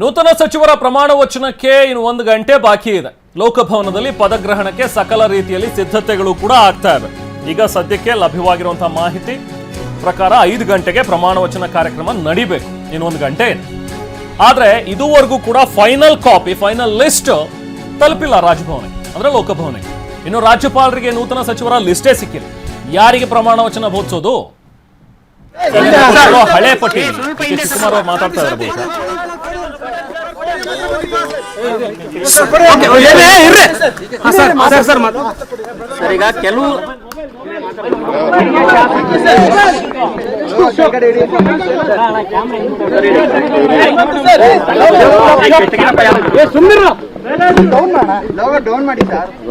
ನೂತನ ಸಚಿವರ ಪ್ರಮಾಣ ವಚನಕ್ಕೆ ಇನ್ನು 1 ಗಂಟೆ ಬಾಕಿ ಇದೆ. ಲೋಕಭವನದಲ್ಲಿ ಪದಗ್ರಹಣಕ್ಕೆ ಸಕಲ ರೀತಿಯಲ್ಲಿ ಸಿದ್ಧತೆಗಳು ಕೂಡ ಆಗ್ತಾ ಇವೆ. ಈಗ ಸದ್ಯಕ್ಕೆ ಲಭ್ಯವಾಗಿರುವಂತಹ ಮಾಹಿತಿ ಪ್ರಕಾರ 5 ಗಂಟೆಗೆ ಪ್ರಮಾಣ ವಚನ ಕಾರ್ಯಕ್ರಮ ನಡಿಬೇಕು. ಇನ್ನು 1 ಗಂಟೆ ಇದೆ. ಆದ್ರೆ ಇದುವರೆಗೂ ಕೂಡ ಫೈನಲ್ ಲಿಸ್ಟ್ ತಲುಪಿಲ್ಲ ರಾಜಭವನಕ್ಕೆ, ಅಂದ್ರೆ ಲೋಕಭವನಕ್ಕೆ. ಇನ್ನು ರಾಜ್ಯಪಾಲರಿಗೆ ನೂತನ ಸಚಿವರ ಲಿಸ್ಟೇ ಸಿಕ್ಕಿಲ್ಲ. ಯಾರಿಗೆ ಪ್ರಮಾಣ ವಚನ ಬೋಧಿಸೋದು? ಹಳೆ ಪಟ್ಟಿ ಶಿವಕುಮಾರ್ ಅವರು ಮಾತಾಡ್ತಾ ಇದ್ದಾರೆ. ಈಗ ಕೆಲವು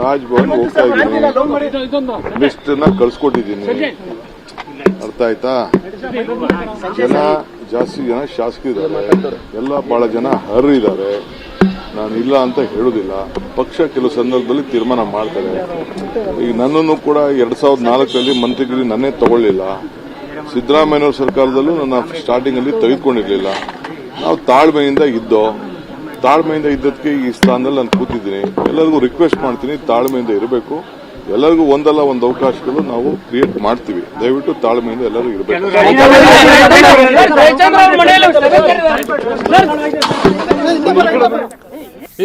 ರಾಜ್ಭವನ್ ಹೋಗ್ತಾ ಇದ್ದೀನಿ, ಲಿಸ್ಟ್ ನ ಕಳ್ಸಿಕೊಟ್ಟಿದ್ದೀನಿ. ಅರ್ಥ ಆಯ್ತಾ? ಜಾಸ್ತಿ ಜನ ಶಾಸಕರಿದ್ದಾರೆ, ಎಲ್ಲ ಬಹಳ ಜನ ಅರ್ಹರಿದ್ದಾರೆ. ನಾನು ಇಲ್ಲ ಅಂತ ಹೇಳುದಿಲ್ಲ. ಪಕ್ಷ ಕೆಲವು ಸಂದರ್ಭದಲ್ಲಿ ತೀರ್ಮಾನ ಮಾಡ್ತಾರೆ. ಈಗ ನನ್ನನ್ನು ಕೂಡ 2004ರಲ್ಲಿ ಮಂತ್ರಿಗಿರಿ ನನ್ನೇ ತಗೊಳ್ಳಿಲ್ಲ. ಸಿದ್ದರಾಮಯ್ಯನವರ ಸರ್ಕಾರದಲ್ಲೂ ನನ್ನ ಸ್ಟಾರ್ಟಿಂಗ್ ಅಲ್ಲಿ ತೆಗೆದುಕೊಂಡಿರ್ಲಿಲ್ಲ. ನಾವು ತಾಳ್ಮೆಯಿಂದ ಇದ್ದದಕ್ಕೆ ಈ ಸ್ಥಾನದಲ್ಲಿ ನಾನು ಕೂತಿದ್ದೀನಿ. ಎಲ್ಲರಿಗೂ ರಿಕ್ವೆಸ್ಟ್ ಮಾಡ್ತೀನಿ, ತಾಳ್ಮೆಯಿಂದ ಇರಬೇಕು. ಎಲ್ಲರಿಗೂ ಒಂದಲ್ಲ ಒಂದು ಅವಕಾಶಗಳು ನಾವು ಕ್ರಿಯೇಟ್ ಮಾಡ್ತೀವಿ. ದಯವಿಟ್ಟು ತಾಳ್ಮೆಯಿಂದ ಎಲ್ಲರೂ ಇರಬೇಕು.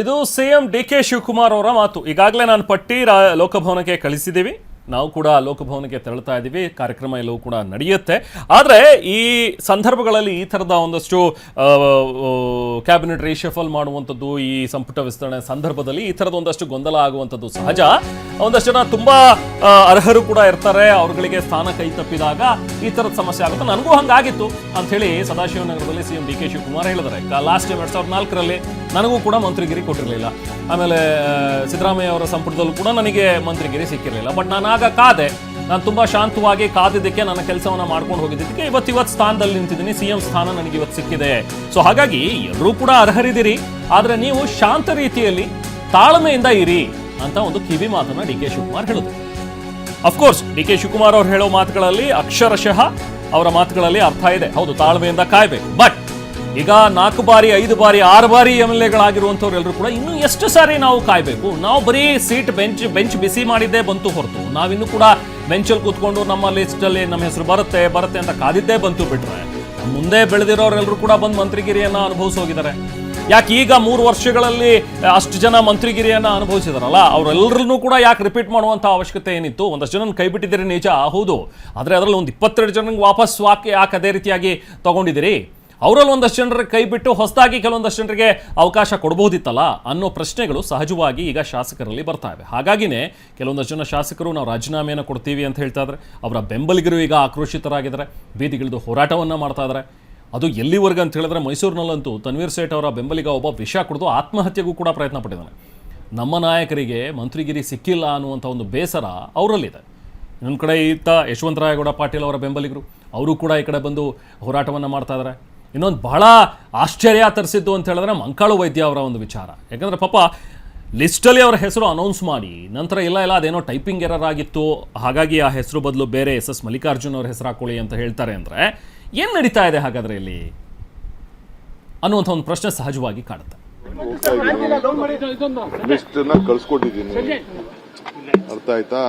ಇದು ಸಿಎಂ ಡಿ.ಕೆ. ಶಿವಕುಮಾರ್ ಅವರ ಮಾತು. ಈಗಾಗಲೇ ನಾನು ಪಟ್ಟಿ ಲೋಕಭವನಕ್ಕೆ ಕಳಿಸಿದ್ದೀವಿ. ನಾವು ಕೂಡ ಲೋಕಭವನಕ್ಕೆ ತೆರಳುತ್ತಾ ಇದ್ದೀವಿ. ಕಾರ್ಯಕ್ರಮ ಎಲ್ಲವೂ ಕೂಡ ನಡೆಯುತ್ತೆ. ಆದರೆ ಈ ಸಂದರ್ಭಗಳಲ್ಲಿ ಈ ಥರದ ಒಂದಷ್ಟು ಕ್ಯಾಬಿನೆಟ್ ರೀಶಫಲ್ ಮಾಡುವಂಥದ್ದು, ಈ ಸಂಪುಟ ವಿಸ್ತರಣೆ ಸಂದರ್ಭದಲ್ಲಿ ಈ ಥರದ ಒಂದಷ್ಟು ಗೊಂದಲ ಆಗುವಂಥದ್ದು ಸಹಜ. ಒಂದಷ್ಟು ಜನ ತುಂಬ ಅರ್ಹರು ಕೂಡ ಇರ್ತಾರೆ. ಅವ್ರಗಳಿಗೆ ಸ್ಥಾನ ಕೈ ತಪ್ಪಿದಾಗ ಈ ಥರದ ಸಮಸ್ಯೆ ಆಗುತ್ತೆ. ನನಗೂ ಹಂಗಾಗಿತ್ತು ಅಂಥೇಳಿ ಸದಾಶಿವನಗರದಲ್ಲಿ ಸಿಎಂ ಡಿ.ಕೆ. ಶಿವಕುಮಾರ್ ಹೇಳಿದ್ದಾರೆ. ಲಾಸ್ಟ್ ಟೈಮ್ 2004ರಲ್ಲಿ ನನಗೂ ಕೂಡ ಮಂತ್ರಿಗಿರಿ ಕೊಟ್ಟಿರಲಿಲ್ಲ. ಆಮೇಲೆ ಸಿದ್ದರಾಮಯ್ಯ ಅವರ ಸಂಪುಟದಲ್ಲೂ ಕೂಡ ನನಗೆ ಮಂತ್ರಿಗಿರಿ ಸಿಕ್ಕಿರಲಿಲ್ಲ. ಬಟ್ ನಾನು ಆಗ ಕಾದೆ. ನಾನು ತುಂಬಾ ಶಾಂತವಾಗಿ ಕಾದಿದ್ದಕ್ಕೆ ನನ್ನ ಕೆಲಸವನ್ನ ಮಾಡ್ಕೊಂಡು ಹೋಗಿದ್ದಕ್ಕೆ ಇವತ್ತು ಸ್ಥಾನದಲ್ಲಿ ನಿಂತಿದ್ದೀನಿ. ಸಿಎಂ ಸ್ಥಾನ ನನಗೆ ಇವತ್ತು ಸಿಕ್ಕಿದೆ. ಸೊ ಹಾಗಾಗಿ ಎಲ್ಲರೂ ಕೂಡ ಅರ್ಹರಿದ್ದೀರಿ. ಆದ್ರೆ ನೀವು ಶಾಂತ ರೀತಿಯಲ್ಲಿ ತಾಳ್ಮೆಯಿಂದ ಇರಿ ಅಂತ ಒಂದು ಕಿವಿ ಮಾತನ್ನ ಡಿ.ಕೆ. ಶಿವಕುಮಾರ್ ಹೇಳಿದ್ರು. ಅಫ್ಕೋರ್ಸ್ ಡಿ.ಕೆ. ಶಿವಕುಮಾರ್ ಅವ್ರು ಹೇಳೋ ಮಾತುಗಳಲ್ಲಿ ಅಕ್ಷರಶಃ ಅವರ ಮಾತುಗಳಲ್ಲಿ ಅರ್ಥ ಇದೆ. ಹೌದು, ತಾಳ್ಮೆಯಿಂದ ಕಾಯ್ಬೇಕು. ಬಟ್ ಈಗ 4 ಬಾರಿ 5 ಬಾರಿ 6 ಬಾರಿ MLAಗಳಾಗಿರುವಂಥವ್ರು ಎಲ್ಲರೂ ಕೂಡ ಇನ್ನೂ ಎಷ್ಟು ಸಾರಿ ನಾವು ಕಾಯ್ಬೇಕು? ನಾವು ಬರೀ ಸೀಟ್ ಬೆಂಚ್ ಬಿಸಿ ಮಾಡಿದ್ದೇ ಬಂತು ಹೊರತು ನಾವಿನ್ನೂ ಕೂಡ ಬೆಂಚಲ್ಲಿ ಕೂತ್ಕೊಂಡು ನಮ್ಮ ಲಿಸ್ಟಲ್ಲಿ ನಮ್ಮ ಹೆಸರು ಬರುತ್ತೆ ಅಂತ ಕಾದಿದ್ದೇ ಬಂತು ಬಿಟ್ರೆ, ಮುಂದೆ ಬೆಳೆದಿರೋರೆಲ್ಲರೂ ಕೂಡ ಬಂದು ಮಂತ್ರಿಗಿರಿಯನ್ನ ಅನುಭವಿಸೋಗಿದ್ದಾರೆ. ಯಾಕೆ ಈಗ 3 ವರ್ಷಗಳಲ್ಲಿ ಅಷ್ಟು ಜನ ಮಂತ್ರಿಗಿರಿಯನ್ನ ಅನುಭವಿಸಿದಾರಲ್ಲ, ಅವರೆಲ್ಲರನ್ನೂ ಕೂಡ ಯಾಕೆ ರಿಪೀಟ್ ಮಾಡುವಂಥ ಅವಶ್ಯಕತೆ ಏನಿತ್ತು? ಒಂದಷ್ಟು ಜನ ಕೈ ಬಿಟ್ಟಿದ್ದೀರಿ ನಿಜ, ಹೌದು. ಆದರೆ ಅದರಲ್ಲಿ ಒಂದು 22 ಜನಕ್ಕೆ ವಾಪಸ್ ಯಾಕೆ ಅದೇ ರೀತಿಯಾಗಿ ತಗೊಂಡಿದ್ದೀರಿ? ಅವರಲ್ಲಿ ಒಂದಷ್ಟು ಜನರಿಗೆ ಕೈ ಬಿಟ್ಟು ಹೊಸದಾಗಿ ಕೆಲವೊಂದಷ್ಟು ಜನರಿಗೆ ಅವಕಾಶ ಕೊಡಬಹುದಿತ್ತಲ್ಲ ಅನ್ನೋ ಪ್ರಶ್ನೆಗಳು ಸಹಜವಾಗಿ ಈಗ ಶಾಸಕರಲ್ಲಿ ಬರ್ತಾ ಇವೆ. ಹಾಗಾಗಿನೇ ಕೆಲವೊಂದಷ್ಟು ಜನ ಶಾಸಕರು ನಾವು ರಾಜೀನಾಮೆಯನ್ನು ಕೊಡ್ತೀವಿ ಅಂತ ಹೇಳ್ತಾ ಇದ್ದಾರೆ. ಅವರ ಬೆಂಬಲಿಗರು ಈಗ ಆಕ್ರೋಶಿತರಾಗಿದ್ದಾರೆ, ಬೀದಿಗಿಳಿದು ಹೋರಾಟವನ್ನು ಮಾಡ್ತಾ ಇದ್ದಾರೆ. ಅದು ಎಲ್ಲಿವರೆಗೆ ಅಂತ ಹೇಳಿದ್ರೆ, ಮೈಸೂರಿನಲ್ಲಂತೂ ತನ್ವೀರ್ ಸೇಠ್ ಅವರ ಬೆಂಬಲಿಗ ಒಬ್ಬ ವಿಷ ಕುಡಿದು ಆತ್ಮಹತ್ಯೆಗೂ ಕೂಡ ಪ್ರಯತ್ನ ಪಟ್ಟಿದ್ದಾನೆ. ನಮ್ಮ ನಾಯಕರಿಗೆ ಮಂತ್ರಿಗಿರಿ ಸಿಕ್ಕಿಲ್ಲ ಅನ್ನುವಂಥ ಒಂದು ಬೇಸರ ಅವರಲ್ಲಿದೆ. ಇನ್ನೊಂದು ಕಡೆ ಯಶವಂತರಾಯಗೌಡ ಪಾಟೀಲ್ ಅವರ ಬೆಂಬಲಿಗರು ಅವರು ಕೂಡ ಈ ಕಡೆ ಬಂದು ಹೋರಾಟವನ್ನು ಮಾಡ್ತಾ ಇದ್ದಾರೆ. ಇನ್ನೊಂದು ಬಹಳ ಆಶ್ಚರ್ಯ ತರಿಸಿದ್ದು ಅಂತ ಹೇಳಿದ್ರೆ ಮಂಕಾಳು ವೈದ್ಯ ಅವರ ಒಂದು ವಿಚಾರ. ಯಾಕಂದರೆ ಪಾಪ ಲಿಸ್ಟಲ್ಲಿ ಅವರ ಹೆಸರು ಅನೌನ್ಸ್ ಮಾಡಿ ನಂತರ ಇಲ್ಲ ಅದೇನೋ ಟೈಪಿಂಗ್ ಎರರ್ ಆಗಿತ್ತು, ಹಾಗಾಗಿ ಆ ಹೆಸರು ಬದಲು ಬೇರೆ SS ಮಲ್ಲಿಕಾರ್ಜುನ್ ಅವ್ರ ಹೆಸರು ಹಾಕೊಳ್ಳಿ ಅಂತ ಹೇಳ್ತಾರೆ. ಅಂದರೆ ಏನು ನಡೀತಾ ಇದೆ ಹಾಗಾದರೆ ಇಲ್ಲಿ ಅನ್ನುವಂಥ ಒಂದು ಪ್ರಶ್ನೆ ಸಹಜವಾಗಿ ಕಾಡುತ್ತೆ. ಲಿಸ್ಟ್ ನ ಕಳ್ಸಿಕೊಟ್ಟಿದ್ದೀನಿ. ಅರ್ಥ ಆಯ್ತಾ?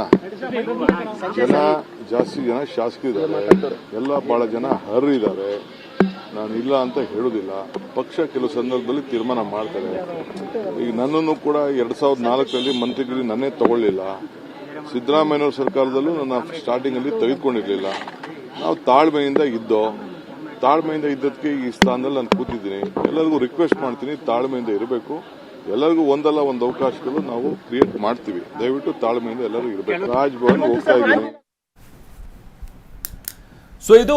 ಜಾಸ್ತಿ ಜನ ಶಾಸಕರಿದ್ದಾರೆ, ಎಲ್ಲ ಬಹಳ ಜನ ಅರ್ಹರಿದ್ದಾರೆ. ನಾನು ಇಲ್ಲ ಅಂತ ಹೇಳುದಿಲ್ಲ. ಪಕ್ಷ ಕೆಲವು ಸಂದರ್ಭದಲ್ಲಿ ತೀರ್ಮಾನ ಮಾಡ್ತಾರೆ. ಈಗ ನನ್ನನ್ನು ಕೂಡ 2004ರಲ್ಲಿ ಮಂತ್ರಿಗಿರಿ ನನ್ನೇ ತಗೊಳ್ಳಿಲ್ಲ. ಸಿದ್ದರಾಮಯ್ಯನವರ ಸರ್ಕಾರದಲ್ಲೂ ನನ್ನ ಸ್ಟಾರ್ಟಿಂಗ್ ಅಲ್ಲಿ ತೆಗೆದುಕೊಂಡಿರ್ಲಿಲ್ಲ. ನಾವು ತಾಳ್ಮೆಯಿಂದ ಇದ್ದದಕ್ಕೆ ಈ ಸ್ಥಾನದಲ್ಲಿ ನಾನು ಕೂತಿದ್ದೀನಿ. ಎಲ್ಲರಿಗೂ ರಿಕ್ವೆಸ್ಟ್ ಮಾಡ್ತೀನಿ, ತಾಳ್ಮೆಯಿಂದ ಇರಬೇಕು. ಎಲ್ಲರಿಗೂ ಒಂದಲ್ಲ ಒಂದು ಅವಕಾಶಗಳು ನಾವು ಕ್ರಿಯೇಟ್ ಮಾಡ್ತೀವಿ. ದಯವಿಟ್ಟು ತಾಳ್ಮೆಯಿಂದ ಎಲ್ಲರೂ ಇರಬೇಕು. ರಾಜ್ಭವನ್ ಹೋಗ್ತಾ ಇದ್ದೀನಿ. ಸೊ ಇದು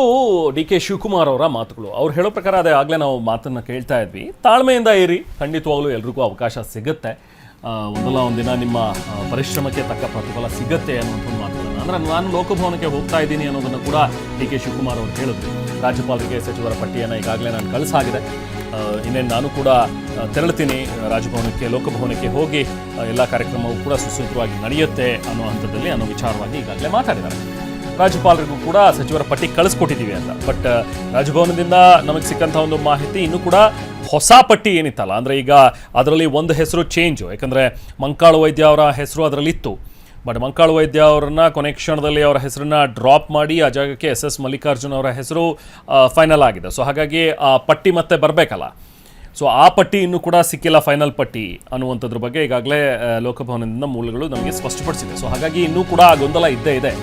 ಡಿ.ಕೆ. ಶಿವಕುಮಾರ್ ಅವರ ಮಾತುಗಳು. ಅವ್ರು ಹೇಳೋ ಪ್ರಕಾರ ಅದೇ ಆಗಲೇ ನಾವು ಮಾತನ್ನು ಕೇಳ್ತಾ ಇದ್ವಿ. ತಾಳ್ಮೆಯಿಂದ ಇರಿ, ಖಂಡಿತವಾಗ್ಲೂ ಎಲ್ರಿಗೂ ಅವಕಾಶ ಸಿಗುತ್ತೆ. ಒಂದಲ್ಲ ಒಂದಿನ ನಿಮ್ಮ ಪರಿಶ್ರಮಕ್ಕೆ ತಕ್ಕ ಪ್ರತಿಫಲ ಸಿಗುತ್ತೆ ಅನ್ನೋಂಥ ಮಾತುಗಳನ್ನು, ಅಂದರೆ ನಾನು ಲೋಕಭವನಕ್ಕೆ ಹೋಗ್ತಾ ಇದ್ದೀನಿ ಅನ್ನೋದನ್ನು ಕೂಡ ಡಿ.ಕೆ. ಶಿವಕುಮಾರ್ ಅವರು ಹೇಳಿದ್ರು. ರಾಜ್ಯಪಾಲರಿಗೆ ಸಚಿವರ ಪಟ್ಟಿಯನ್ನು ಈಗಾಗಲೇ ನಾನು ಕಳಿಸಾಗಿದೆ. ಇನ್ನೇನು ನಾನು ಕೂಡ ತೆರಳುತ್ತೀನಿ ರಾಜಭವನಕ್ಕೆ, ಲೋಕಭವನಕ್ಕೆ ಹೋಗಿ ಎಲ್ಲ ಕಾರ್ಯಕ್ರಮವೂ ಕೂಡ ಸುಸೂತ್ರವಾಗಿ ನಡೆಯುತ್ತೆ ಅನ್ನೋ ಹಂತದಲ್ಲಿ ಅನ್ನೋ ವಿಚಾರವಾಗಿ ಈಗಾಗಲೇ ಮಾತಾಡಿದ್ದಾರೆ. ರಾಜ್ಯಪಾಲರಿಗೂ ಕೂಡ ಸಚಿವರ ಪಟ್ಟಿ ಕಳಿಸ್ಕೊಟ್ಟಿದ್ದೀವಿ ಅಂತ. ಬಟ್ ರಾಜಭವನದಿಂದ ನಮಗೆ ಸಿಕ್ಕಂಥ ಒಂದು ಮಾಹಿತಿ ಇನ್ನೂ ಕೂಡ ಹೊಸ ಪಟ್ಟಿ ಏನಿತ್ತಲ್ಲ, ಅಂದರೆ ಈಗ ಅದರಲ್ಲಿ ಒಂದು ಹೆಸರು ಚೇಂಜು, ಯಾಕಂದರೆ ಮಂಕಾಳು ವೈದ್ಯ ಅವರ ಹೆಸರು ಅದರಲ್ಲಿತ್ತು. ಬಟ್ ಮಂಕಾಳು ವೈದ್ಯ ಅವರನ್ನ ಕೊನೆ ಕ್ಷಣದಲ್ಲಿ ಅವರ ಹೆಸರನ್ನ ಡ್ರಾಪ್ ಮಾಡಿ ಆ ಜಾಗಕ್ಕೆ SS ಮಲ್ಲಿಕಾರ್ಜುನ್ ಅವರ ಹೆಸರು ಫೈನಲ್ ಆಗಿದೆ. ಸೊ ಹಾಗಾಗಿ ಆ ಪಟ್ಟಿ ಮತ್ತೆ ಬರಬೇಕಲ್ಲ. ಸೊ ಆ ಪಟ್ಟಿ ಇನ್ನೂ ಕೂಡ ಸಿಕ್ಕಿಲ್ಲ, ಫೈನಲ್ ಪಟ್ಟಿ ಅನ್ನುವಂಥದ್ರ ಬಗ್ಗೆ ಈಗಾಗಲೇ ಲೋಕಭವನದಿಂದ ಮೂಲಗಳು ನಮಗೆ ಸ್ಪಷ್ಟಪಡಿಸಿದೆ. ಸೊ ಹಾಗಾಗಿ ಇನ್ನೂ ಕೂಡ ಆ ಗೊಂದಲ ಇದ್ದೇ ಇದೆ.